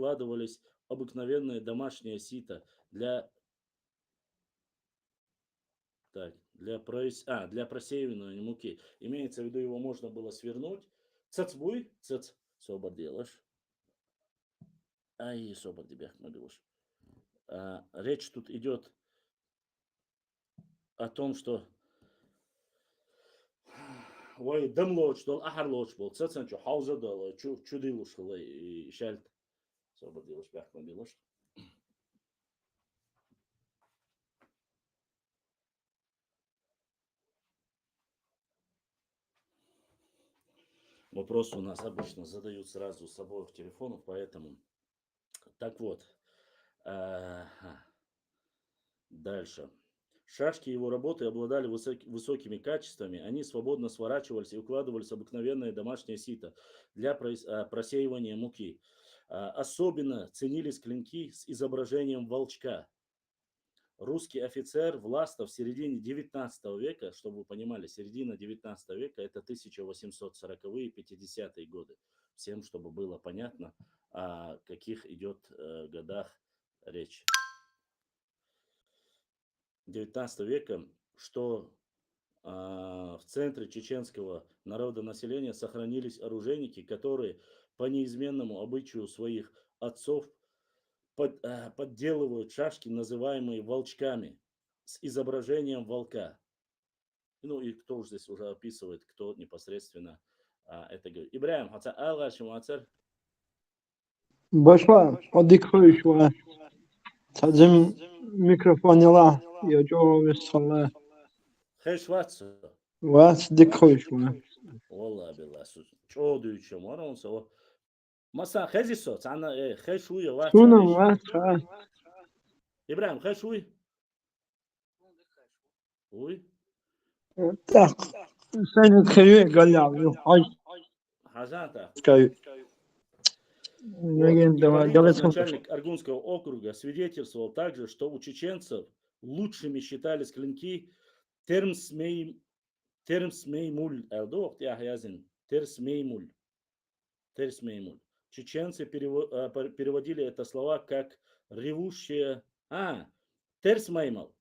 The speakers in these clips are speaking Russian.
укладывались обыкновенное домашнее сито для просеивания муки. Имеется в виду, его можно было свернуть. Цацбуй, собор делаешь. Ай, собор тебя набилось. Речь тут идет о том, что ой, дымлоч дол, ахарлоч бол. Цацан чу хауза дол, чудилуш и шальт. Собор делаешь, бях набилось. Вопросы у нас обычно задают сразу с обоих телефонов, поэтому... Так вот, дальше. Шашки его работы обладали высокими качествами, они свободно сворачивались и укладывались в обыкновенное домашнее сито для просеивания муки. Особенно ценились клинки с изображением волчка. Русский офицер Властов в середине 19 века, чтобы вы понимали, середина 19 века, это 1840-е, 50-е годы. Всем, чтобы было понятно, о каких идет годах речь. 19 века, что в центре чеченского народонаселения сохранились оружейники, которые по неизменному обычаю своих отцов подделывают шашки, называемые волчками, с изображением волка. Ну и кто уже здесь уже описывает, кто непосредственно это говорит. Ибраим, хотя алгашим ацер. Башва, одикхуйшва. Садзим микрофонила. Я джо Хэшватсо. Вас дикхуйшва. Wallah billah. Чодуючо морон со. Маса хэзисо, цана хэшуя ва Сунам цариш. вас. Ибраим, хэшуй. Уй. Так. Сэнет хэвэ галяв. Хазанта. Скажи. Вот. Ипполитов, начальник Аргунского округа, свидетельствовал также, что у чеченцев лучшими считались клинки термсмеймуль. Терсмеймуль. Чеченцы переводили это слова как ревущая... терсмеймал.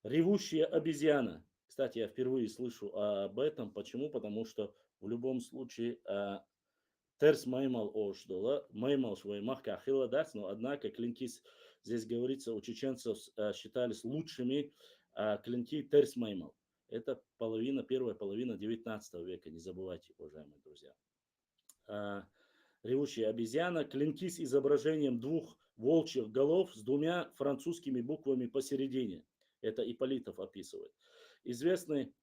Ревущая обезьяна. Кстати, я впервые слышу об этом. Почему? Потому что в любом случае терс маймал ошдола, маймал свой махка ахилла даст, но однако клинки, здесь говорится, у чеченцев считались лучшими клинки терс маймал. Это первая половина 19 века, не забывайте, уважаемые друзья. Ревущая обезьяна, клинки с изображением двух волчьих голов с двумя французскими буквами посередине. Это Ипполитов описывает. Известным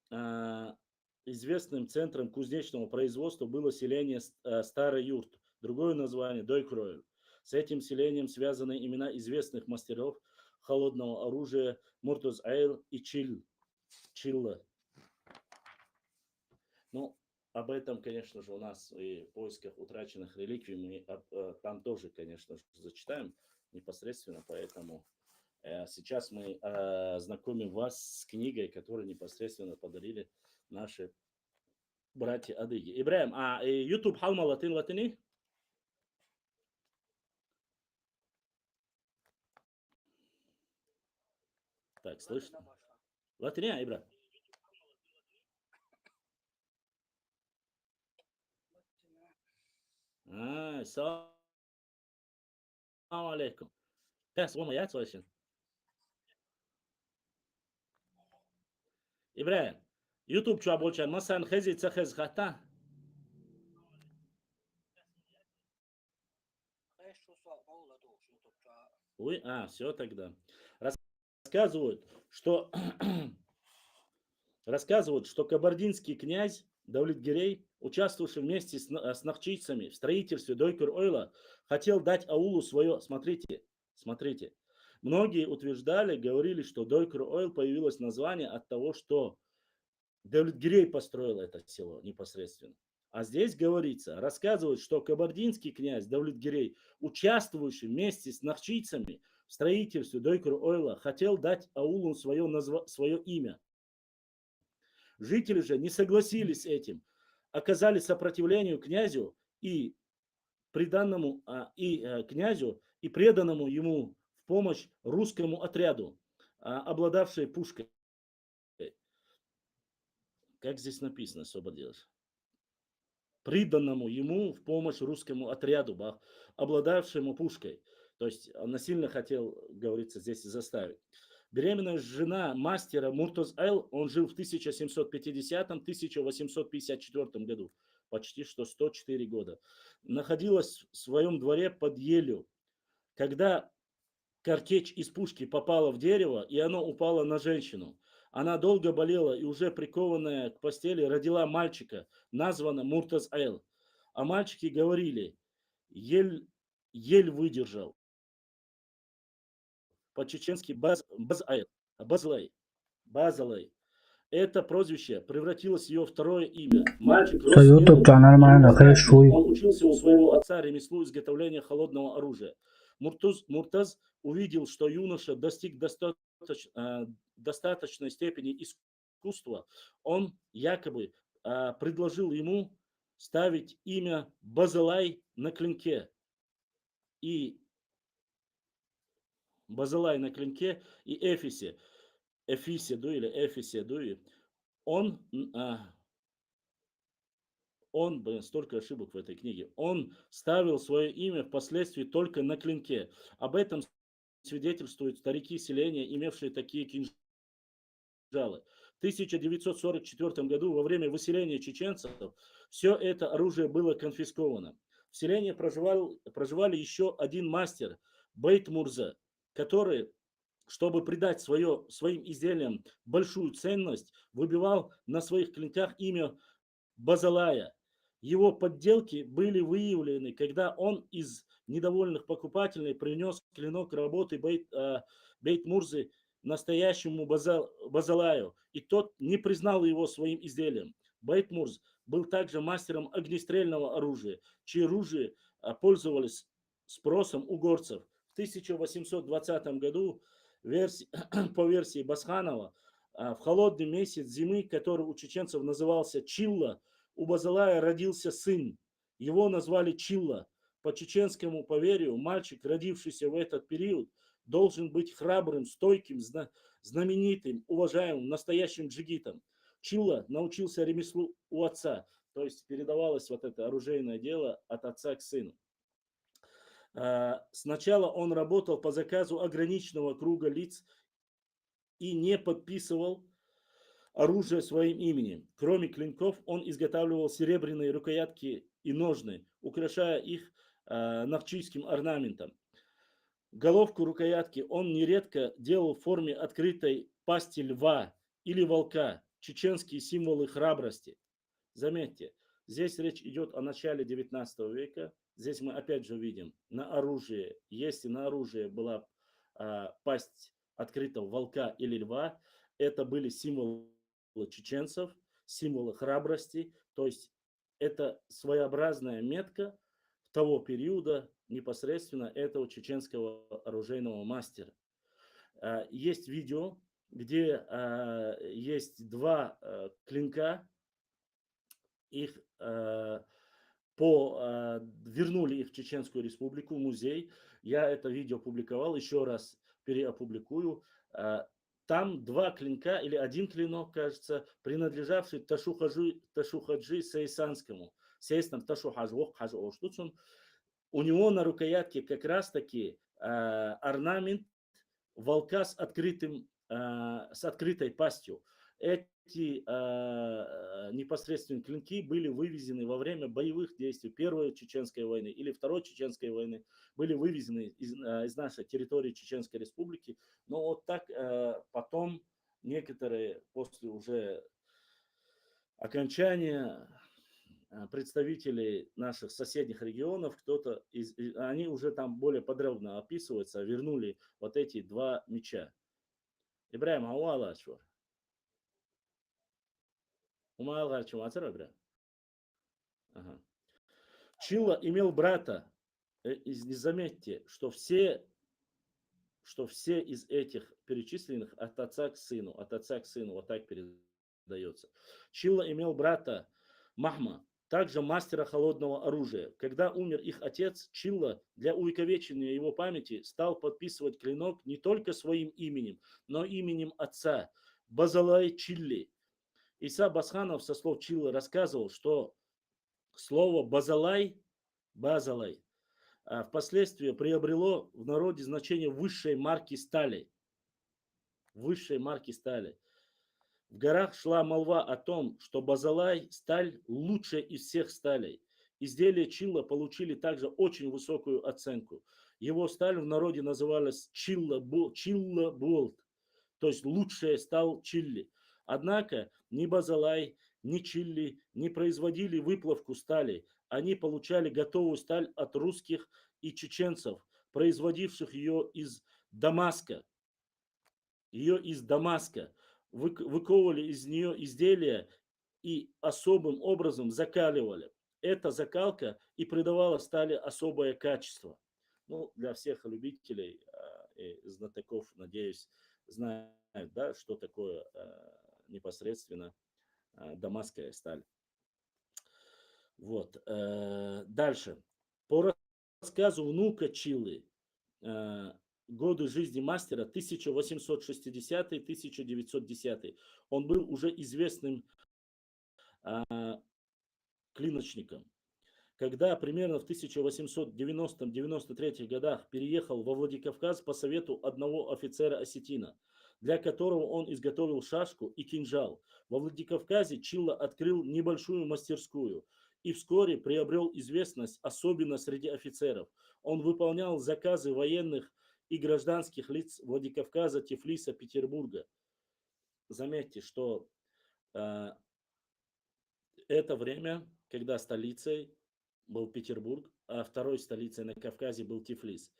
центром кузнечного производства было селение Старый Юрт, другое название Дойкройль. С этим селением связаны имена известных мастеров холодного оружия Муртуз-Айл и Чилла. Ну, об этом, конечно же, у нас и в поисках утраченных реликвий мы там тоже, конечно же, зачитаем непосредственно, поэтому сейчас мы знакомим вас с книгой, которую непосредственно подарили наши братья-адыги. Ибраим, YouTube халма латини? Так, слышно? Латиня, Ибра? Салам алейкум. Пес, вома, я слышен? Ибраим, YouTube чуа больше, масан хези цехез хата? Ой, все тогда. Рассказывают, что кабардинский князь Давлет-Гирей, участвовавший вместе с нахчийцами в строительстве Дойкер-Ойла, хотел дать аулу свое... Смотрите. Многие говорили, что Дойкер-Ойл появилось название от того, что Давлет-Гирей построил это село непосредственно. А здесь говорится, рассказывают, что кабардинский князь Давлет-Гирей, участвующий вместе с нахчийцами в строительстве Дойкер-Ойла, хотел дать аулу свое имя. Жители же не согласились с этим, оказали сопротивление князю и приданному князю и преданному ему в помощь русскому отряду, обладавшей пушкой. Как здесь написано, освободилось? Приданному ему в помощь русскому отряду, обладавшему пушкой. То есть он насильно хотел, говорится, здесь заставить. Беременная жена мастера Муртаз-Айл, он жил в 1750-1854 году, почти что 104 года. Находилась в своем дворе под елью. Когда картечь из пушки попала в дерево, и оно упало на женщину, она долго болела и уже прикованная к постели родила мальчика, названного Муртаз-Айл. А мальчики говорили, ель выдержал. По-чеченски Базлай. Это прозвище превратилось в ее второе имя. Мальчик рос смелым, он учился у своего отца ремеслу изготовления холодного оружия. Муртаз увидел, что юноша достиг достаточной степени искусства. Он якобы предложил ему ставить имя Базалай на клинке. И Базалай на клинке и Эфисе, столько ошибок в этой книге. Он ставил свое имя впоследствии только на клинке. Об этом свидетельствуют старики селения, имевшие такие кинжалы. В 1944 году во время выселения чеченцев все это оружие было конфисковано. В селении проживали еще один мастер, Бейт Мурза, который, чтобы придать своим изделиям большую ценность, выбивал на своих клинках имя Базалая. Его подделки были выявлены, когда он из недовольных покупателей принес клинок работы Бейт Мурзы настоящему Базалаю, и тот не признал его своим изделием. Бейт Мурз был также мастером огнестрельного оружия, чьи оружия пользовались спросом у горцев. В 1820 году по версии Басханова, в холодный месяц зимы, который у чеченцев назывался Чилла, у Базалая родился сын. Его назвали Чилла. По чеченскому поверью, мальчик, родившийся в этот период, должен быть храбрым, стойким, знаменитым, уважаемым, настоящим джигитом. Чилла научился ремеслу у отца, то есть передавалось вот это оружейное дело от отца к сыну. Сначала он работал по заказу ограниченного круга лиц и не подписывал оружие своим именем. Кроме клинков, он изготавливал серебряные рукоятки и ножны, украшая их навчийским орнаментом. Головку рукоятки он нередко делал в форме открытой пасти льва или волка, чеченские символы храбрости. Заметьте, здесь речь идет о начале 19 века. Здесь мы опять же видим на оружие, если на оружие была пасть открытого волка или льва, это были символы чеченцев, символы храбрости, то есть это своеобразная метка того периода непосредственно этого чеченского оружейного мастера. Есть видео, где есть два клинка, их вернули их в Чеченскую Республику, в музей. Я это видео публиковал, еще раз переопубликую. Там два клинка или один клинок, кажется, принадлежавший Ташухаджи Сейсанскому. Сейстан Ташухаджвох Хаджоштуцун. У него на рукоятке как раз таки орнамент волка с открытой пастью. Эти непосредственно клинки были вывезены во время боевых действий Первой Чеченской войны или Второй Чеченской войны, были вывезены из нашей территории Чеченской Республики. Но вот так потом некоторые после уже окончания представители наших соседних регионов, они уже там более подробно описываются, вернули вот эти два меча. Ибраим Ауалачвар. Ага. Чилла имел брата. Не заметьте, что все из этих перечисленных от отца к сыну, вот так передается. Чилла имел брата Махма. также мастера холодного оружия. Когда умер их отец, Чилла для увековечения его памяти стал подписывать клинок не только своим именем, но именем отца Базалай Чилли. Иса Басханов со слов Чилла рассказывал, что слово Базалай, впоследствии приобрело в народе значение высшей марки стали. Высшей марки стали. В горах шла молва о том, что Базалай сталь лучшая из всех сталей. Изделия Чилла получили также очень высокую оценку. Его сталь в народе называлась Чилла Болт, то есть лучшая сталь Чилли. Однако ни Базалай, ни Чилли не производили выплавку стали. Они получали готовую сталь от русских и чеченцев, производивших ее из Дамаска. Выковывали из нее изделия и особым образом закаливали. Эта закалка и придавала стали особое качество. Ну, для всех любителей и знатоков, надеюсь, знают, да, что такое непосредственно дамасская сталь. Вот. Дальше. По рассказу внука Чиллы, годы жизни мастера 1860-1910. Он был уже известным клиночником. Когда примерно в 1890-93 годах переехал во Владикавказ по совету одного офицера осетина, для которого он изготовил шашку и кинжал. Во Владикавказе Чилла открыл небольшую мастерскую и вскоре приобрел известность, особенно среди офицеров. Он выполнял заказы военных и гражданских лиц Владикавказа, Тифлиса, Петербурга. Заметьте, что это время, когда столицей был Петербург, а второй столицей на Кавказе был Тифлис.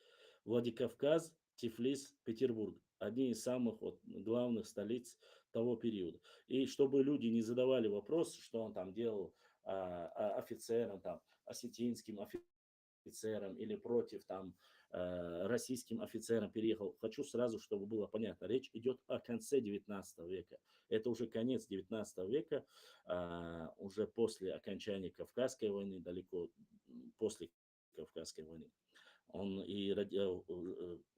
Владикавказ, Тифлис, Петербург. Одни из самых главных столиц того периода. И чтобы люди не задавали вопрос, что он там делал офицером, там, осетинским офицером или против там российским офицерам переехал. Хочу сразу, чтобы было понятно. Речь идет о конце 19 века. Это уже конец 19 века, уже после окончания Кавказской войны, далеко после Кавказской войны. Он и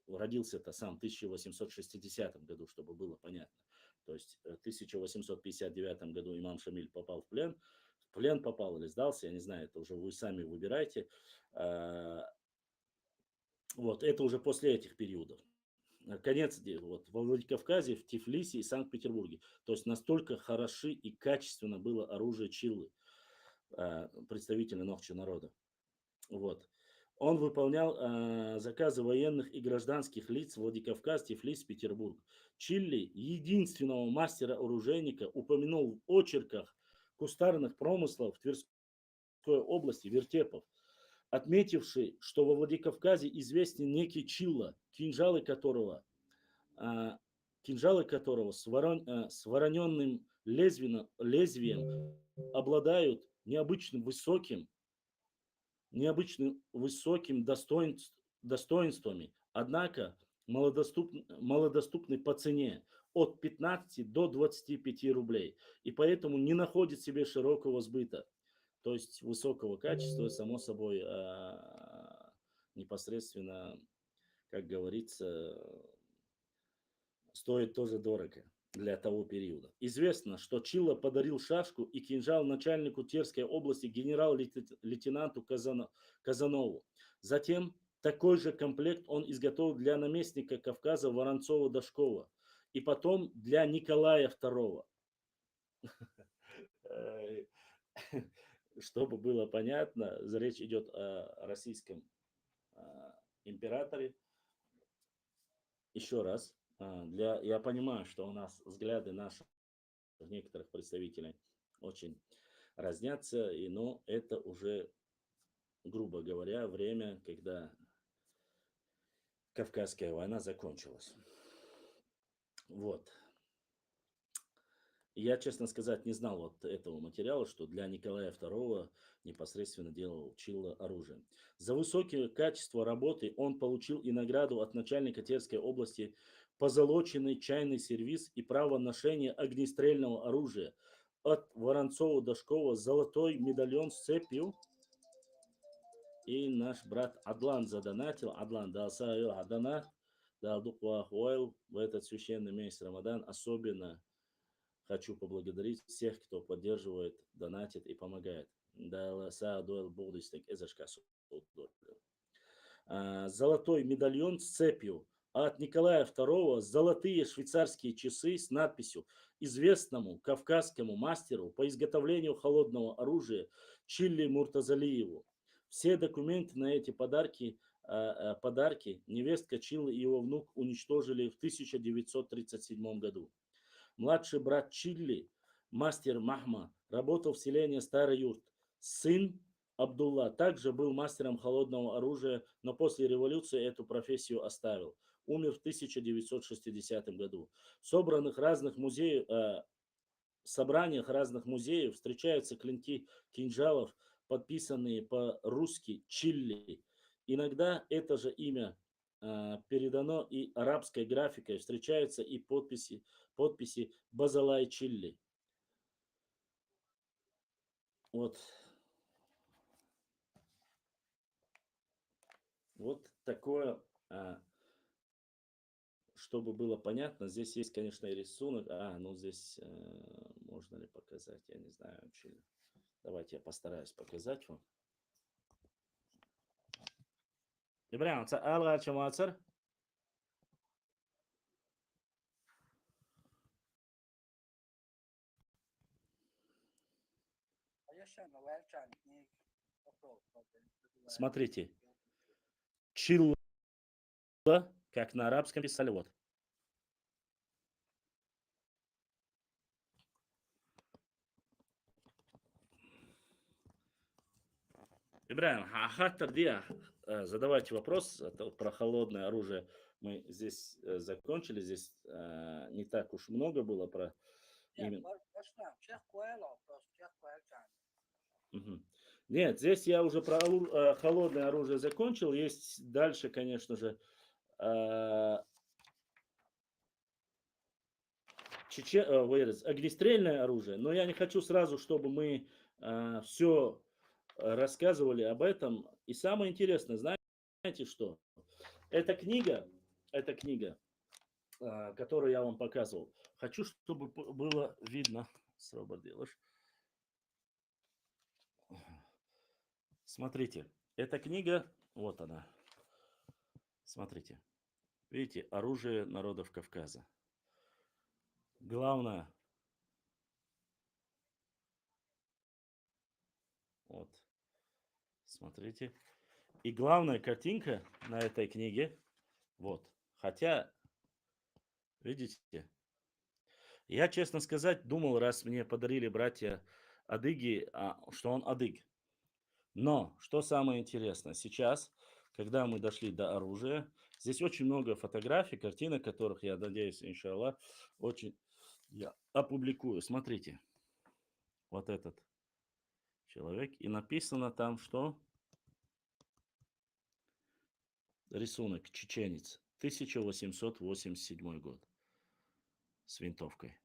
родился-то сам в 1860 году, чтобы было понятно. То есть в 1859 году имам Шамиль попал в плен. В плен попал или сдался, я не знаю, это уже вы сами выбираете. Вот, это уже после этих периодов. Конец вот, во Владикавказе, в Тифлисе и Санкт-Петербурге. То есть настолько хороши и качественно было оружие Чиллы, представителя Нохчи народа. Вот. Он выполнял заказы военных и гражданских лиц Владикавказ, Тифлис, Петербург. Чилли, единственного мастера-оружейника, упомянул в очерках кустарных промыслов в Тверской области Вертепов, отметивший, что во Владикавказе известен некий Чилла, кинжалы которого с вороненным лезвием обладают необычным высоким достоинствами, однако малодоступны по цене от 15 до 25 рублей, и поэтому не находит себе широкого сбыта. То есть высокого качества, само собой, непосредственно, как говорится, стоит тоже дорого для того периода. Известно, что Чилла подарил шашку и кинжал начальнику Терской области генерал-лейтенанту Казанову. Затем такой же комплект он изготовил для наместника Кавказа Воронцова-Дашкова и потом для Николая II. Чтобы было понятно, речь идет о российском императоре. Еще раз, я понимаю, что у нас взгляды наших некоторых представителей очень разнятся, но это уже, грубо говоря, время, когда Кавказская война закончилась. Вот. Я, честно сказать, не знал вот этого материала, что для Николая II непосредственно делал Чилла оружие. За высокое качество работы он получил и награду от начальника Терской области позолоченный чайный сервиз и право ношения огнестрельного оружия. от Воронцова-Дашкова золотой медальон с цепью. И наш брат Адлан задонатил. Адлан дал свою донат, дал дуквахуэл в этот священный месяц Рамадан. Особенно хочу поблагодарить всех, кто поддерживает, донатит и помогает. Дал саадуэл будистек эзашка. Золотой медальон с цепью. От Николая II золотые швейцарские часы с надписью известному кавказскому мастеру по изготовлению холодного оружия Чилли Муртазалиеву. Все документы на эти подарки невестка Чилли и его внук уничтожили в 1937 году. Младший брат Чилли, мастер Махма, работал в селении Старый Юрт. Сын Абдулла также был мастером холодного оружия, но после революции эту профессию оставил. Умер в 1960 году. В собраниях разных музеев встречаются клинки кинжалов, подписанные по-русски Чилли. Иногда это же имя передано и арабской графикой. Встречаются и подписи Базалай Чилли. Вот такое, чтобы было понятно. Здесь есть, конечно, и рисунок. Здесь можно ли показать, я не знаю. Давайте я постараюсь показать вам. Ибрахим, алга чамацар. Смотрите. Чилла, как на арабском писали. Вот. Ибрахим, задавайте вопрос про холодное оружие. Мы здесь закончили, здесь не так уж много было про... Нет, здесь я уже про холодное оружие закончил. Есть дальше, конечно же, огнестрельное оружие. Но я не хочу сразу, чтобы мы все рассказывали об этом. И самое интересное, знаете что? Эта книга, которую я вам показывал, хочу, чтобы было видно. Смотрите, эта книга, вот она. Смотрите. Видите, оружие народов Кавказа. Главное. Вот. Смотрите. И главная картинка на этой книге. Вот. Хотя, видите, я, честно сказать, думал, раз мне подарили братья адыги, что он адыг. Но, что самое интересное, сейчас, когда мы дошли до оружия, здесь очень много фотографий, картинок, которых, я надеюсь, иншаллах, я опубликую. Смотрите, вот этот человек. И написано там, что рисунок чеченец, 1887 год, с винтовкой,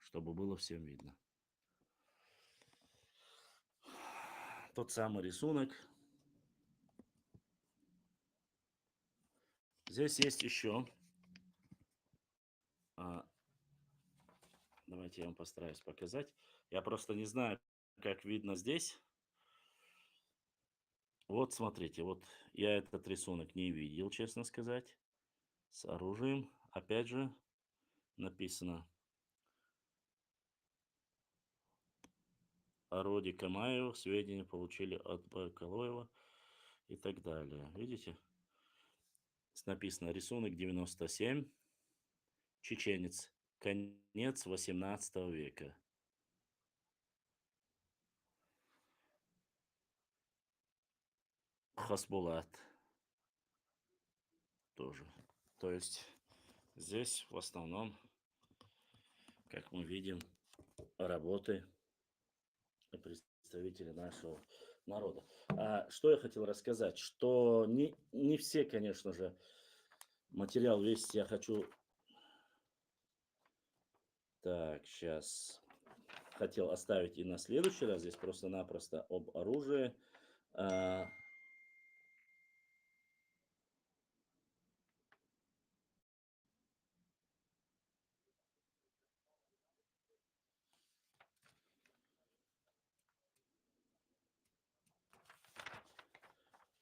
чтобы было всем видно. Тот самый рисунок. Здесь есть еще. Давайте я вам постараюсь показать. Я просто не знаю, как видно здесь. Вот смотрите, вот я этот рисунок не видел, честно сказать. С оружием. Опять же написано о роде Камаев. Сведения получили от Бакалоева и так далее. Видите? Написано рисунок 97. Чеченец. Конец 18 века. Хасбулат. Тоже. То есть здесь в основном, как мы видим, работы представителей нашего народа. Что я хотел рассказать? Что не все, конечно же, материал весь я хочу... Так, сейчас. хотел оставить и на следующий раз. Здесь просто-напросто об оружии.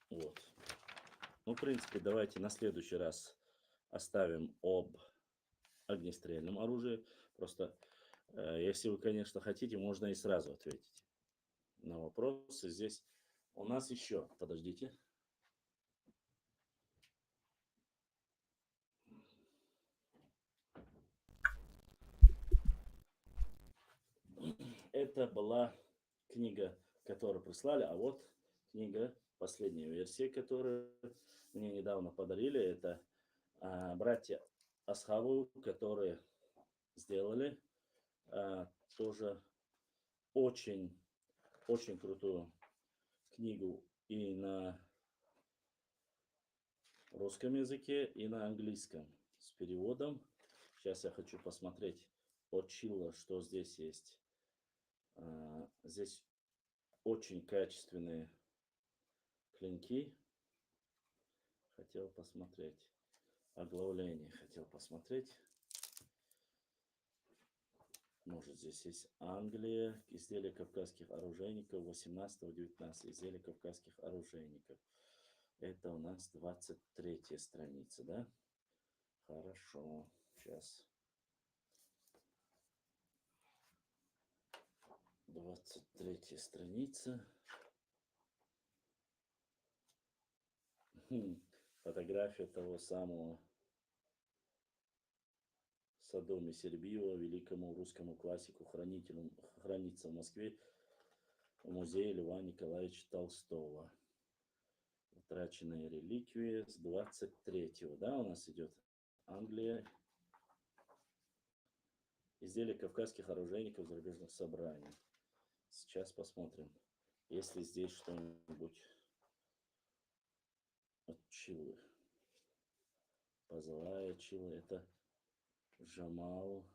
Вот. Ну, в принципе, давайте на следующий раз оставим об огнестрельном оружии. Просто, если вы, конечно, хотите, можно и сразу ответить на вопросы. Здесь у нас еще, подождите. Это была книга, которую прислали, а вот книга, последняя версия, которую мне недавно подарили. Это братья Асхаву, которые сделали тоже очень крутую книгу и на русском языке, и на английском с переводом. Сейчас я хочу посмотреть от Чилла, что здесь есть. Здесь очень качественные клинки. Хотел посмотреть. Оглавление хотел посмотреть. Может, здесь есть Англия, изделия кавказских оружейников 18-19, изделия кавказских оружейников. Это у нас 23 страница, да? Хорошо, сейчас. 23 страница. Фотография того самого Содоми Сербиева, великому русскому классику, хранителю, хранится в Москве в музее Льва Николаевича Толстого. Утраченные реликвии с 23-го, да, у нас идет Англия. Изделия кавказских оружейников в зарубежных собраниях. Сейчас посмотрим, если здесь что-нибудь от Чилы. Позлая Чила, это Джамал.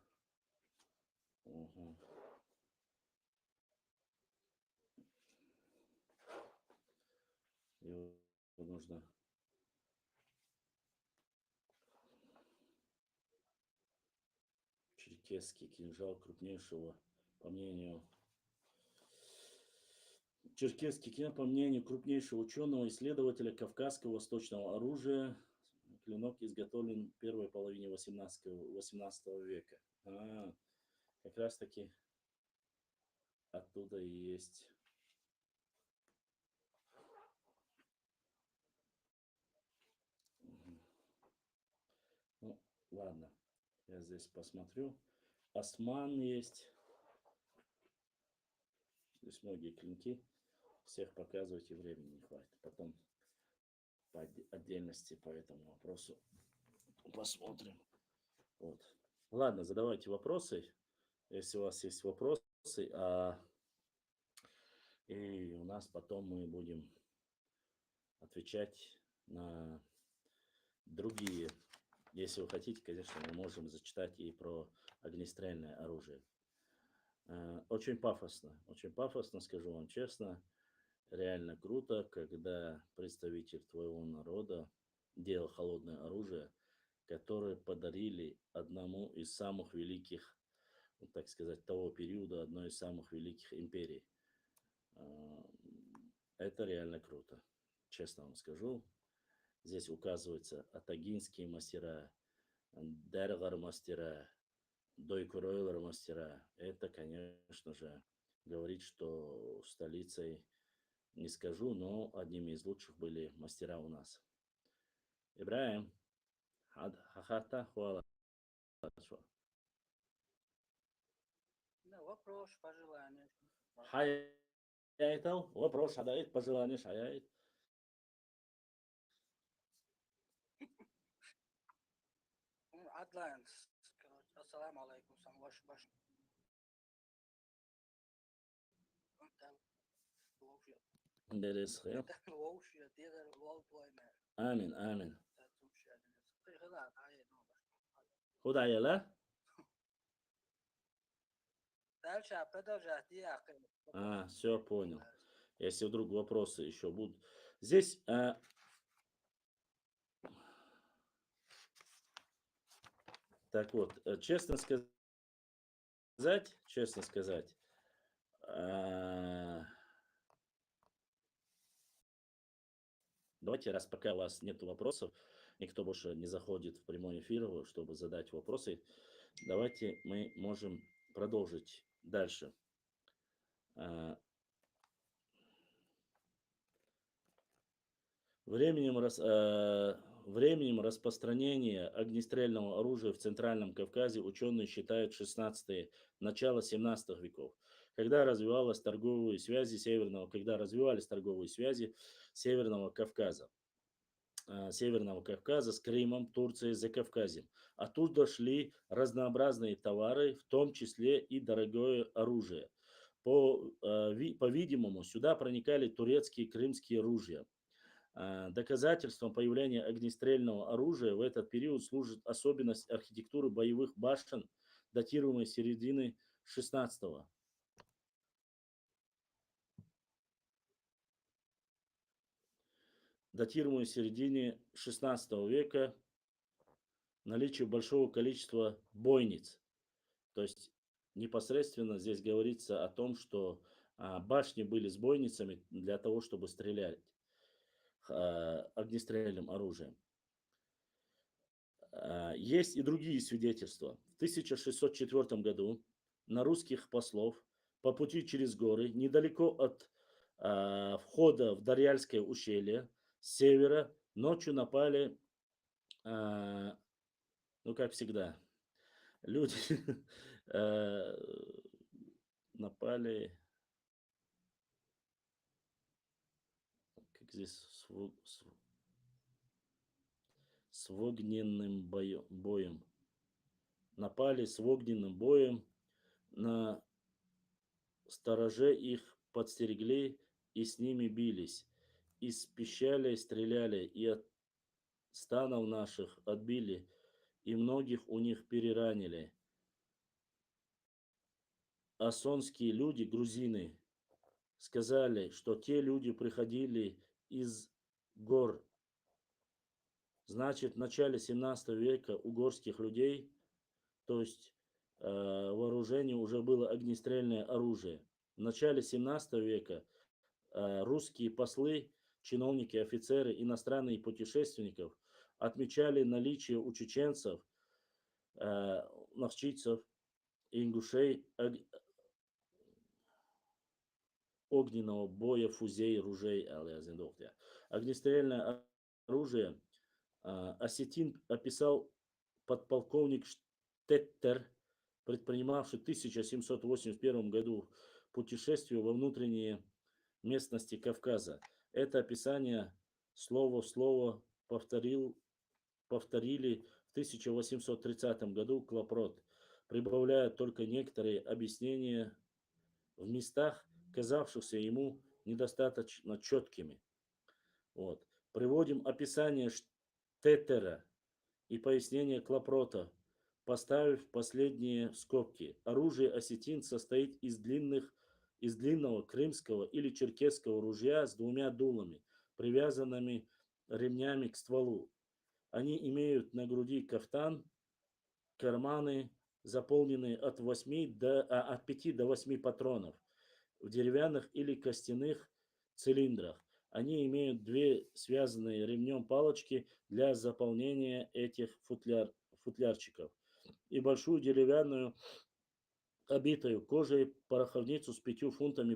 Угу. Его нужно черкесский кинжал крупнейшего, по мнению черкесский кинжал, по мнению крупнейшего ученого, исследователя кавказского восточного оружия. Клинок изготовлен в первой половине 18 века. Как раз таки оттуда и есть. Ну, ладно, я здесь посмотрю. Осман есть. Здесь многие клинки. Всех показывать и времени не хватит. Потом по отдельности по этому вопросу посмотрим. Вот. Ладно, задавайте вопросы, если у вас есть вопросы. И у нас потом мы будем отвечать на другие. Если вы хотите, конечно, мы можем зачитать и про огнестрельное оружие. Очень пафосно, скажу вам честно. Реально круто, когда представитель твоего народа делал холодное оружие, которое подарили одному из самых великих, так сказать, того периода, одной из самых великих империй. Это реально круто, честно вам скажу. Здесь указываются атагинские мастера, Дергар мастера, Дойкуройлер мастера. Это, конечно же, говорит, что столицей не скажу, но одними из лучших были мастера у нас. Ибраим, хахата хуала. Да, вопрос, пожелание. Хаятал, вопрос, хадает, пожелание, шаяет. Адлайн, ассаламу алейкум, сам ваш. Дерес хэр. Амин. Худа яла? Дальше продолжать. Все, понял. Если вдруг вопросы еще будут. Здесь так вот, честно сказать, давайте, раз пока у вас нет вопросов, никто больше не заходит в прямой эфир, чтобы задать вопросы, давайте мы можем продолжить дальше. Временем распространения огнестрельного оружия в Центральном Кавказе ученые считают 16-е, начало 17 веков, когда развивались торговые связи Северного Кавказа. Северного Кавказа с Крымом, Турцией, Закавказьем. Оттуда шли разнообразные товары, в том числе и дорогое оружие. По-видимому, сюда проникали турецкие и крымские ружья. Доказательством появления огнестрельного оружия в этот период служит особенность архитектуры боевых башен, датируемой середины XVI. Датируемой середине XVI века, наличие большого количества бойниц. То есть непосредственно здесь говорится о том, что башни были с бойницами для того, чтобы стрелять огнестрельным оружием. Есть и другие свидетельства. В 1604 году на русских послов по пути через горы, недалеко от входа в Дарьяльское ущелье, с севера, ночью напали, ну как всегда, люди напали, как здесь, с огненным боем. Напали с огненным боем, на стороже их подстерегли и с ними бились. Из пищали стреляли, и от станов наших отбили, и многих у них переранили. Асонские люди, грузины, сказали, что те люди приходили из гор. Значит, в начале 17 века у горских людей, то есть вооружение уже было огнестрельное оружие. В начале 17 века русские послы, чиновники, офицеры, иностранные путешественников отмечали наличие у чеченцев, навчийцев и ингушей огненного боя, фузей, ружей. Огнестрельное оружие осетин описал подполковник Штеттер, предпринимавший в 1781 году путешествие во внутренние местности Кавказа. Это описание слово в слово повторили в 1830 году Клопрот, прибавляя только некоторые объяснения в местах, казавшихся ему недостаточно четкими. Вот. Приводим описание Штеттера и пояснение Клопрота, поставив последние скобки. Оружие осетин состоит из длинного крымского или черкесского ружья с двумя дулами, привязанными ремнями к стволу. Они имеют на груди кафтан, карманы, заполненные от 5 до 8 патронов в деревянных или костяных цилиндрах. Они имеют две связанные ремнем палочки для заполнения этих футлярчиков и большую деревянную, обитую кожей пороховницу с 5 фунтами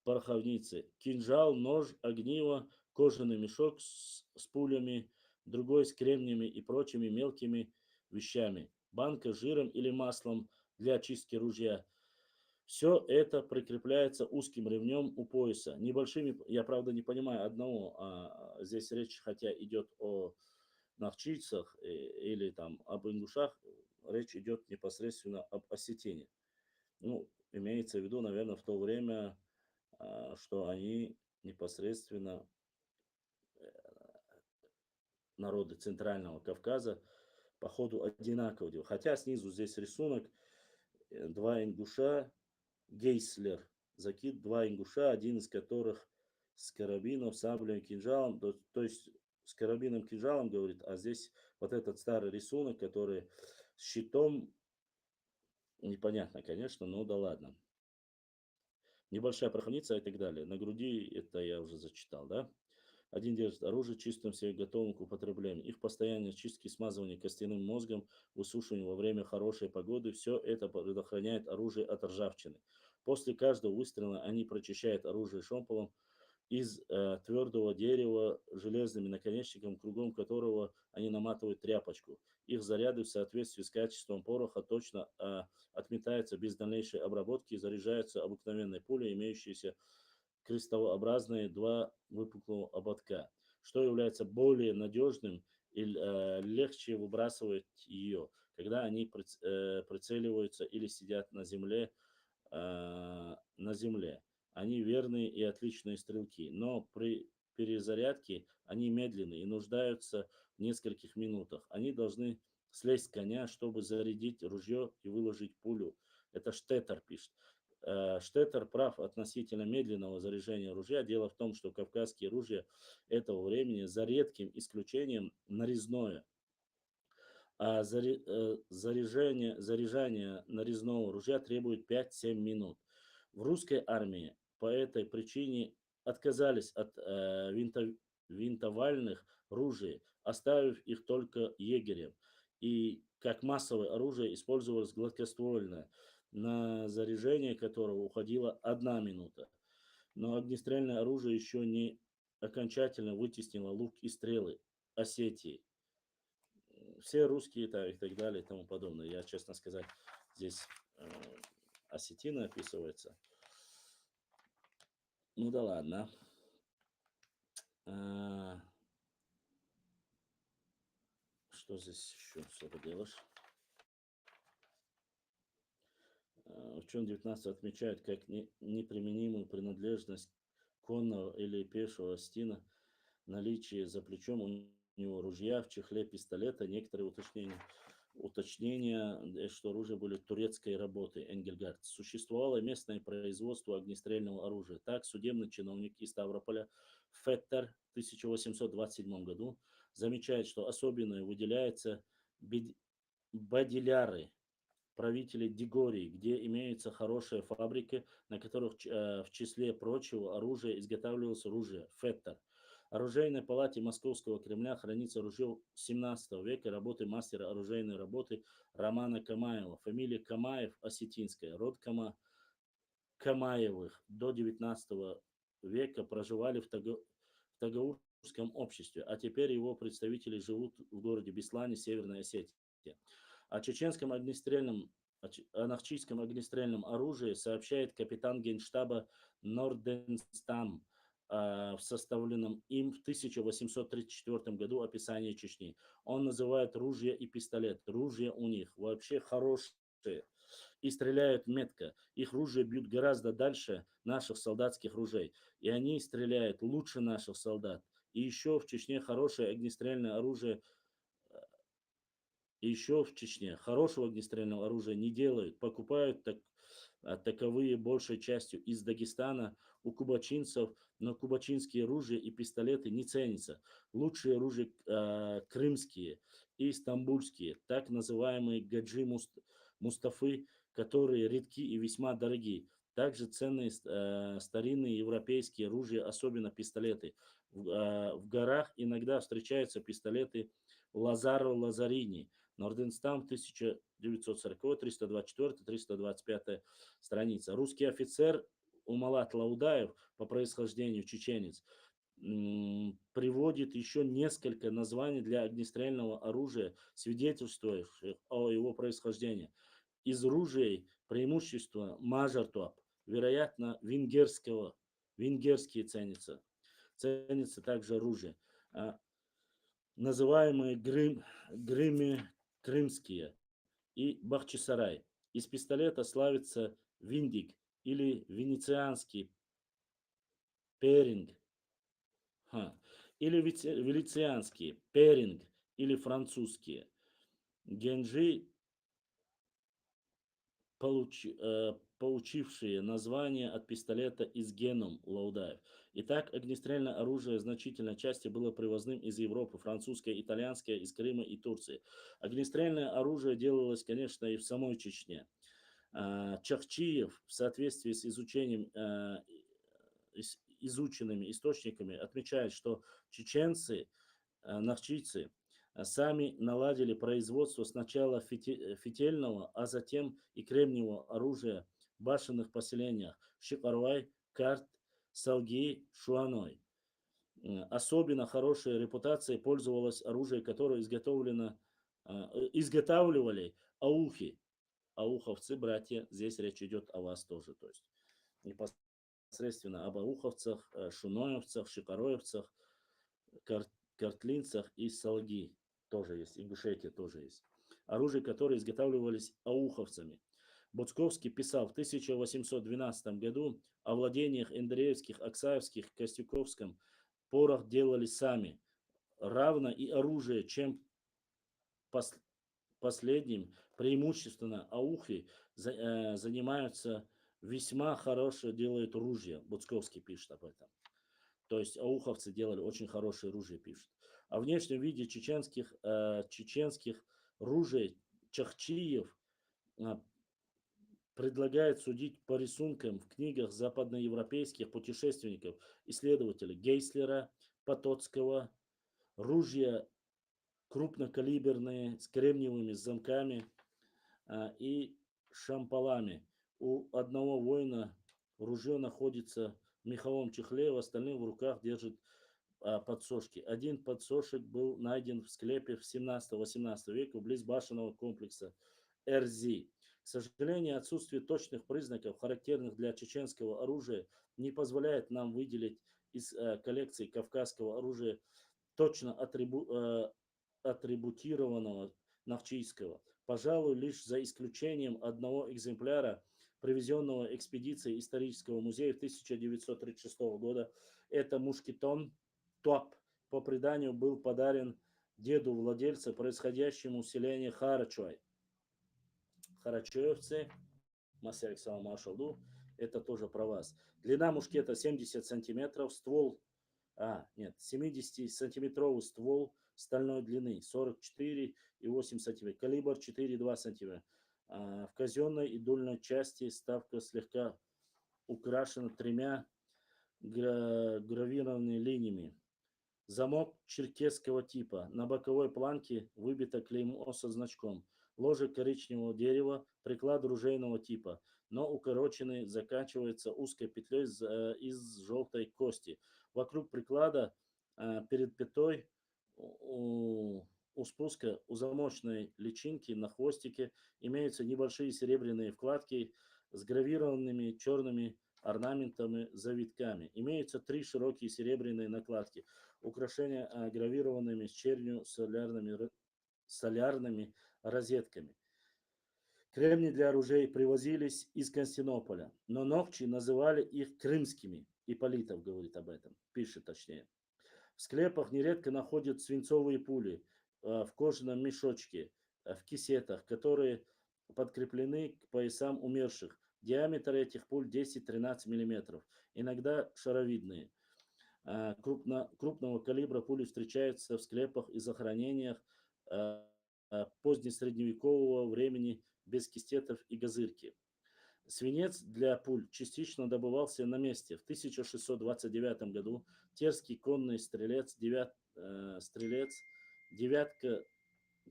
пороховницы, кинжал, нож, огниво, кожаный мешок с пулями, другой с кремнями и прочими мелкими вещами, банка с жиром или маслом для очистки ружья. Все это прикрепляется узким ремнем у пояса. Небольшими, я правда не понимаю одного, здесь речь, хотя идет о навчийцах или там об ингушах, речь идет непосредственно об осетине. Ну, имеется в виду, наверное, в то время, что они непосредственно народы Центрального Кавказа походу одинаково. Хотя снизу здесь рисунок, два ингуша, Гейслер, закид, два ингуша, один из которых с карабином, саблей, кинжалом, то есть с карабином, кинжалом, говорит, а здесь вот этот старый рисунок, который с щитом, непонятно, конечно, но да ладно. Небольшая проходница и так далее. На груди это я уже зачитал, да? Один держит оружие чистым, все готовым к употреблению. Их постоянное чистки, смазывание костяным мозгом, высушивание во время хорошей погоды, все это предохраняет оружие от ржавчины. После каждого выстрела они прочищают оружие шомполом из твердого дерева железными наконечниками, кругом которого они наматывают тряпочку. Их заряды в соответствии с качеством пороха точно отметаются без дальнейшей обработки и заряжаются обыкновенной пулей, имеющейся крестообразные два выпуклого ободка, что является более надежным и легче выбрасывать ее, когда они прицеливаются или сидят на земле. Они верные и отличные стрелки, но при перезарядке они медленные и нуждаются в нескольких минутах. Они должны слезть с коня, чтобы зарядить ружье и выложить пулю. Это Штеттер пишет. Штеттер прав относительно медленного заряжения ружья. Дело в том, что кавказские ружья этого времени, за редким исключением, нарезное. А заряжание нарезного ружья требует 5-7 минут. В русской армии по этой причине отказались от винтовальных ружей, оставив их только егерем. И как массовое оружие использовалось гладкоствольное, на заряжение которого уходила 1 минута. Но огнестрельное оружие еще не окончательно вытеснило лук и стрелы Осетии. Все русские и так далее и тому подобное. Я, честно сказать, здесь осетина описывается. Ну да ладно. Что здесь еще? Что поделаешь? Ученые 19 отмечают как неприменимую принадлежность конного или пешего стина, наличие за плечом у него ружья, в чехле пистолета, некоторые уточнения, что оружие были турецкой работы, Энгельгард. Существовало местное производство огнестрельного оружия. Так, судебный чиновник из Ставрополя Феттер в 1827 году замечает, что особенно выделяются бадиляры, правители Дигории, где имеются хорошие фабрики, на которых в числе прочего оружия изготавливалось оружие Феттер. В оружейной палате Московского Кремля хранится ружье 17 века работы мастера оружейной работы Романа Камаева. Фамилия Камаев осетинская. Род Камаевых до 19 века проживали в Тагаурском обществе, а теперь его представители живут в городе Беслане, Северной Осетии. О чеченском огнестрельном о нахчийском огнестрельном оружии сообщает капитан генштаба Норденстам в составленном им в 1834 году описании Чечни. Он называет ружья и пистолет. Ружья у них вообще хорошие и стреляют метко. Их ружья бьют гораздо дальше наших солдатских ружей. И они стреляют лучше наших солдат. И еще в Чечне хорошее огнестрельное оружие и еще в Чечне хорошего огнестрельного оружия не делают, покупают таковые большей частью из Дагестана у кубачинцев, но кубачинские ружья и пистолеты не ценятся. Лучшие ружья крымские и стамбульские, так называемые гаджи Мустафы, которые редки и весьма дорогие. Также ценные старинные европейские ружья, особенно пистолеты. В горах иногда встречаются пистолеты Лазаро Лазарини. Норденстам 1940, 324, 325 страница. Русский офицер Умалат Лаудаев, по происхождению чеченец, приводит еще несколько названий для огнестрельного оружия, свидетельствующих о его происхождении. Из ружей преимущество мажартуап, вероятно, венгерские ценятся. Ценится также оружие, называемые крымские и Бахчисарай. Из пистолета славится виндик или венецианский перинг, или венецианские перинг или французские. Генджи, получившие название от пистолета из Геном Лаудаев. Итак, огнестрельное оружие в значительной части было привозным из Европы, французское, итальянское, из Крыма и Турции. Огнестрельное оружие делалось, конечно, и в самой Чечне. Чахчиев в соответствии с изученными источниками отмечает, что чеченцы, нахчийцы, сами наладили производство сначала фитильного, а затем и кремниевого оружия в башенных поселениях Шикарвай, Карт, Салги, Шуаной. Особенно хорошей репутацией пользовалось оружие, которое изготавливали аухи. Ауховцы, братья, здесь речь идет о вас тоже. То есть непосредственно об ауховцах, шуноевцах, шикароевцах, картлинцах и салги тоже есть, ингушетия тоже есть. Оружие, которое изготавливались ауховцами. Буцковский писал в 1812 году о владениях Андреевских, Аксаевских, Костюковском. Порох делали сами. Равно и оружие, чем последним, преимущественно аухи, занимаются весьма хорошее, делают ружья. Буцковский пишет об этом. То есть ауховцы делали очень хорошее ружье, пишет. О внешнем виде чеченских ружей чахчиев предлагает судить по рисункам в книгах западноевропейских путешественников, исследователей Гейслера, Потоцкого. Ружья крупнокалиберные, с кремниевыми замками и шампалами. У одного воина ружье находится в меховом чехле, в остальных в руках держит подсошки. Один подсошек был найден в склепе в 17-18 веке вблизи башенного комплекса Эрзи. К сожалению, отсутствие точных признаков, характерных для чеченского оружия, не позволяет нам выделить из коллекции кавказского оружия точно атрибутированного нахчийского. Пожалуй, лишь за исключением одного экземпляра, привезенного экспедицией исторического музея в 1936 года, это мушкетон Туап, по преданию, был подарен деду владельца, происходящему селению Харачуай. Харачуевцы, Масия Александр Маршалду, это тоже про вас. Длина мушкета 70 сантиметров, ствол, 70-сантиметровый ствол стальной длины, 44,8 сантиметров, калибр 4,2 сантиметра. В казенной и дульной части ставка слегка украшена тремя гравированными линиями. Замок черкесского типа. На боковой планке выбито клеймо со значком. Ложе коричневого дерева, приклад ружейного типа, но укороченный, заканчивается узкой петлей из желтой кости. Вокруг приклада перед пятой у спуска у замочной личинки на хвостике имеются небольшие серебряные вкладки с гравированными черными орнаментами, завитками. Имеются 3 широкие серебряные накладки. Украшения гравированными с чернью солярными розетками. Кремни для оружия привозились из Константинополя, но ногчи называли их крымскими. Ипполитов говорит об этом, пишет точнее. В склепах нередко находят свинцовые пули в кожаном мешочке, в кисетах, которые подкреплены к поясам умерших. Диаметр этих пуль 10-13 мм, иногда шаровидные. Крупного калибра пули встречаются в склепах и захоронениях позднесредневекового времени без кистетов и газырки. Свинец для пуль частично добывался на месте. В 1629 году терский конный стрелец,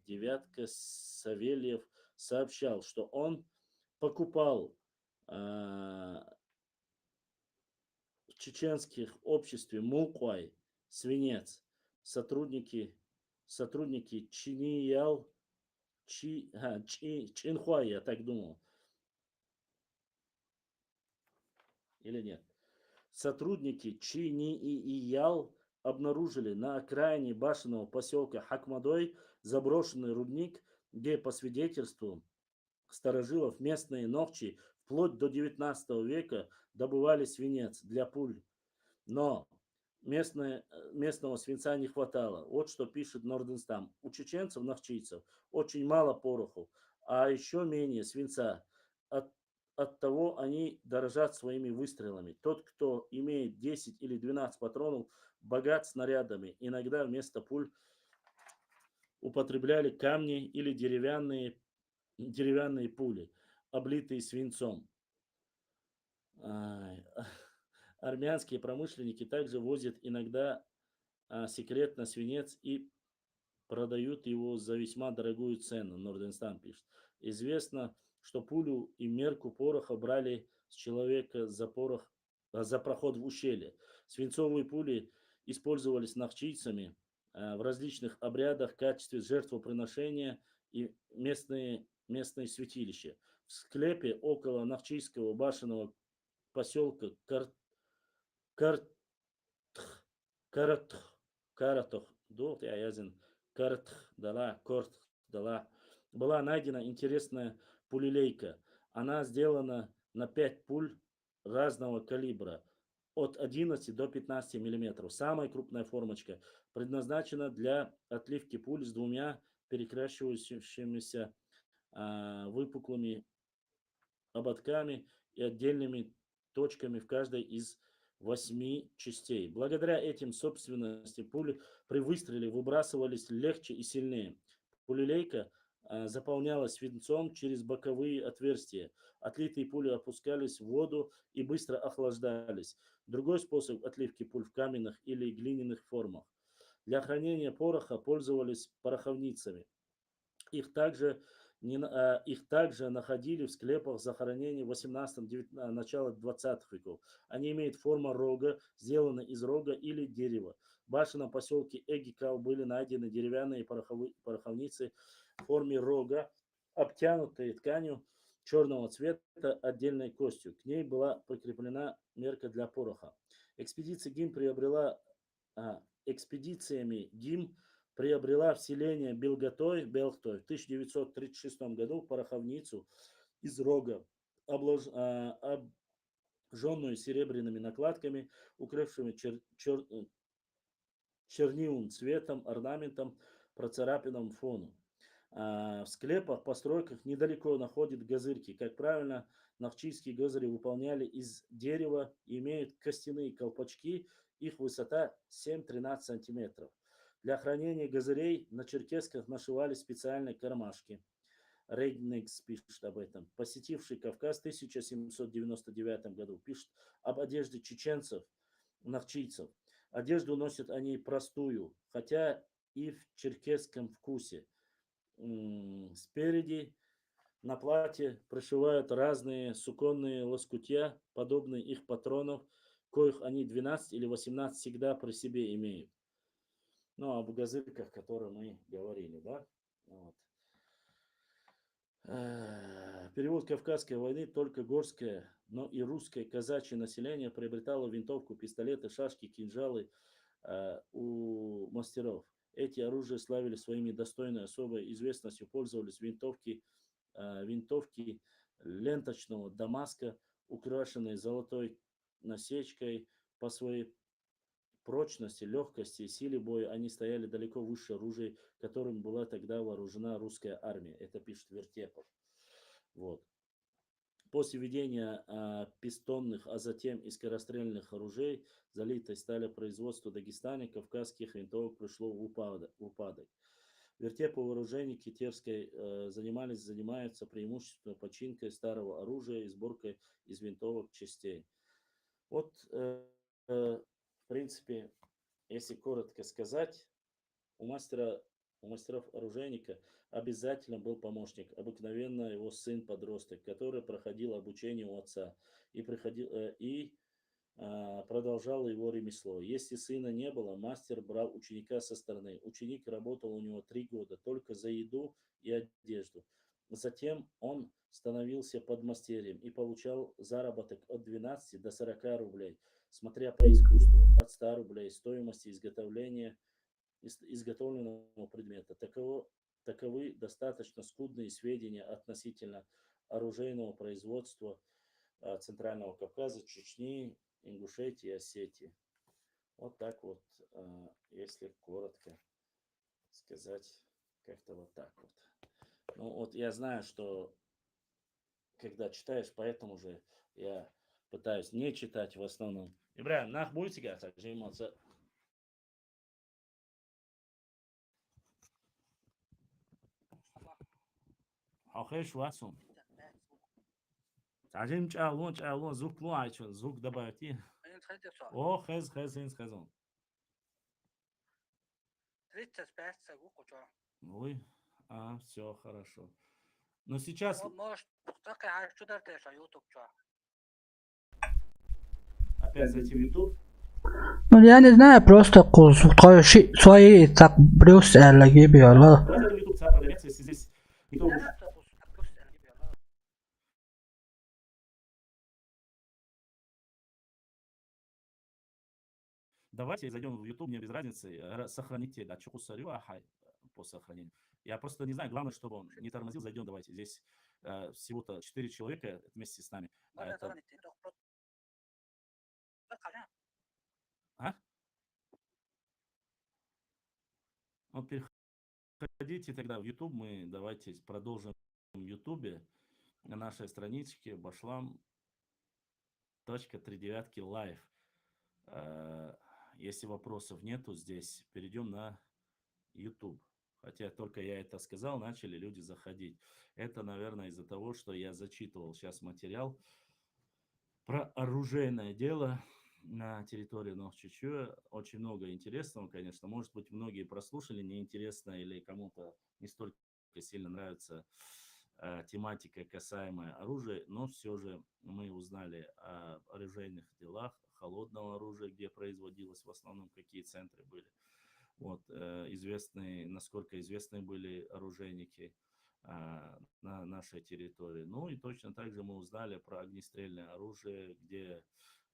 девятка Савельев сообщал, что он покупал в чеченских обществе мулкуай, свинец. Сотрудники Чинхуа, я так думал. Или нет? Сотрудники Чиниял обнаружили на окраине башенного поселка Хакмадой заброшенный рудник, где, по свидетельству старожилов, местные ногчи вплоть до 19 века добывали свинец для пуль. Но местного свинца не хватало. Вот что пишет Норденстам. У чеченцев, навчийцев, очень мало пороху, а еще менее свинца. От, Оттого они дорожат своими выстрелами. Тот, кто имеет 10 или 12 патронов, богат снарядами. Иногда вместо пуль употребляли камни или деревянные пули, облитые свинцом. Ай, армянские промышленники также возят иногда секретно свинец и продают его за весьма дорогую цену, Норденстам пишет. Известно, что пулю и мерку пороха брали с человека за проход в ущелье. Свинцовые пули использовались навчийцами в различных обрядах в качестве жертвоприношения и местные святилища. В склепе около Навчийского башенного поселка Кар- Каратх, Каратох, Дот, Язин, Картх, Дала, Корт, Дала, была найдена интересная пулелейка. Она сделана на 5 пуль разного калибра, от 11 до 15 миллиметров. Самая крупная формочка предназначена для отливки пуль с двумя перекрашивающимися выпуклыми ободками и отдельными точками в каждой из 8 частей. Благодаря этим собственности пули при выстреле выбрасывались легче и сильнее. Пулелейка заполнялась свинцом через боковые отверстия. Отлитые пули опускались в воду и быстро охлаждались. Другой способ отливки пуль в каменных или глиняных формах. Для хранения пороха пользовались пороховницами. Их также находили в склепах захоронений 18 начала 20 веков. Они имеют форму рога, сделаны из рога или дерева. В башенном поселке Эгикау были найдены деревянные пороховницы в форме рога, обтянутые тканью черного цвета отдельной костью. К ней была прикреплена мерка для пороха. Экспедициями ГИМ приобрела в селении Белготой в 1936 году пороховницу из рога, обжженную серебряными накладками, укрывшими чернилым цветом, орнаментом, процарапанным фону. В склепах, постройках недалеко находят газырки. Как правило, навчийские газыри выполняли из дерева и имеют костяные колпачки. Их высота 7-13 сантиметров. Для хранения газырей на черкесках нашивали специальные кармашки. Рейдникс пишет об этом. Посетивший Кавказ в 1799 году пишет об одежде чеченцев, навчийцев. Одежду носят они простую, хотя и в черкесском вкусе. Спереди на платье прошивают разные суконные лоскутья, подобные их патронов, коих они 12 или 18 всегда при себе имеют. Ну, об газырках, о которых мы говорили, да? Вот. Период Кавказской войны только горское, но и русское казачье население приобретало винтовку, пистолеты, шашки, кинжалы у мастеров. Эти оружия славили своими достойной особой известностью, пользовались винтовки ленточного Дамаска, украшенные золотой насечкой. По своей прочности, легкости и силе боя они стояли далеко выше оружия, которым была тогда вооружена русская армия. Это пишет Вертепов. Вот. После введения пистонных, а затем и скорострельных оружей, залитой стали производство в Дагестане, кавказских винтовок пришло в упадок. Вертепов, оружейники Терской занимаются преимущественно починкой старого оружия и сборкой из винтовок частей. Вот, в принципе, если коротко сказать, у мастеров-оружейника обязательно был помощник, обыкновенно его сын-подросток, который проходил обучение у отца и продолжал его ремесло. Если сына не было, мастер брал ученика со стороны. Ученик работал у него 3 года только за еду и одежду. Затем он становился подмастерьем и получал заработок от 12 до 40 рублей, смотря по искусству, от 100 рублей стоимости изготовленного предмета. Таковы достаточно скудные сведения относительно оружейного производства Центрального Кавказа, Чечни, Ингушетии и Осетии. Вот так вот, если коротко сказать, как-то вот так вот. Ну вот я знаю, что когда читаешь, поэтому же я пытаюсь не читать в основном. İbrahim, nach Buysiga, Jim olsa. Ахеш васум. Tajim çağlon, zuklu ayçın, zuk da bayati. أنت خدت صح. O, hez, hezon. 35 секунд куча. Ой, все хорошо. Но сейчас Может, так я что дартеш, а YouTube чё? опять зайти в YouTube. Ну, я не знаю, просто свои так брюс гибиола. Давай зайдем в YouTube, цапа, проверяется, если здесь никто уж... Давайте зайдем в YouTube, мне без разницы, сохраните, да, чуху сарю, ахай, по сохранению. Я просто не знаю, главное, чтобы он не тормозил, зайдем, давайте. Здесь всего-то 4 человека вместе с нами. Это... А? Вот переходите тогда в YouTube, мы давайте продолжим в YouTube на нашей страничке башлам.39 live. Если вопросов нету здесь, перейдем на YouTube. Хотя только я это сказал, начали люди заходить. Это, наверное, из-за того, что я зачитывал сейчас материал про оружейное дело на территории Новчичуя. Очень много интересного, конечно. Может быть, многие прослушали, неинтересно или кому-то не столько сильно нравится тематика, касаемая оружия, но все же мы узнали о оружейных делах, холодного оружия, где производилось в основном, какие центры были. Вот, насколько известны были оружейники на нашей территории. Ну и точно так же мы узнали про огнестрельное оружие, где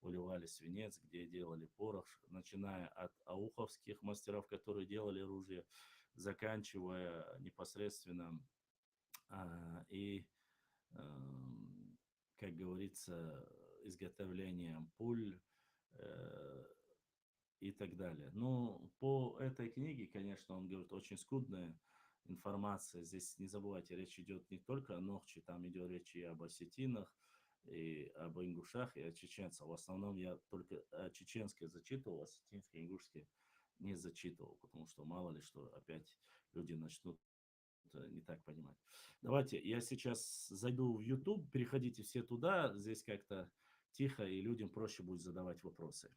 выливали свинец, где делали порох, начиная от ауховских мастеров, которые делали оружие, заканчивая непосредственно как говорится, изготовлением пуль и так далее. Но по этой книге, конечно, он говорит, очень скудная информация. Здесь не забывайте, речь идет не только о Нохче, там идет речь и об осетинах, и об ингушах, и о чеченцах. В основном я только чеченское зачитывал, осетинское, ингушское не зачитывал, потому что мало ли что опять люди начнут не так понимать. Давайте, я сейчас зайду в YouTube, переходите все туда, здесь как-то тихо, и людям проще будет задавать вопросы.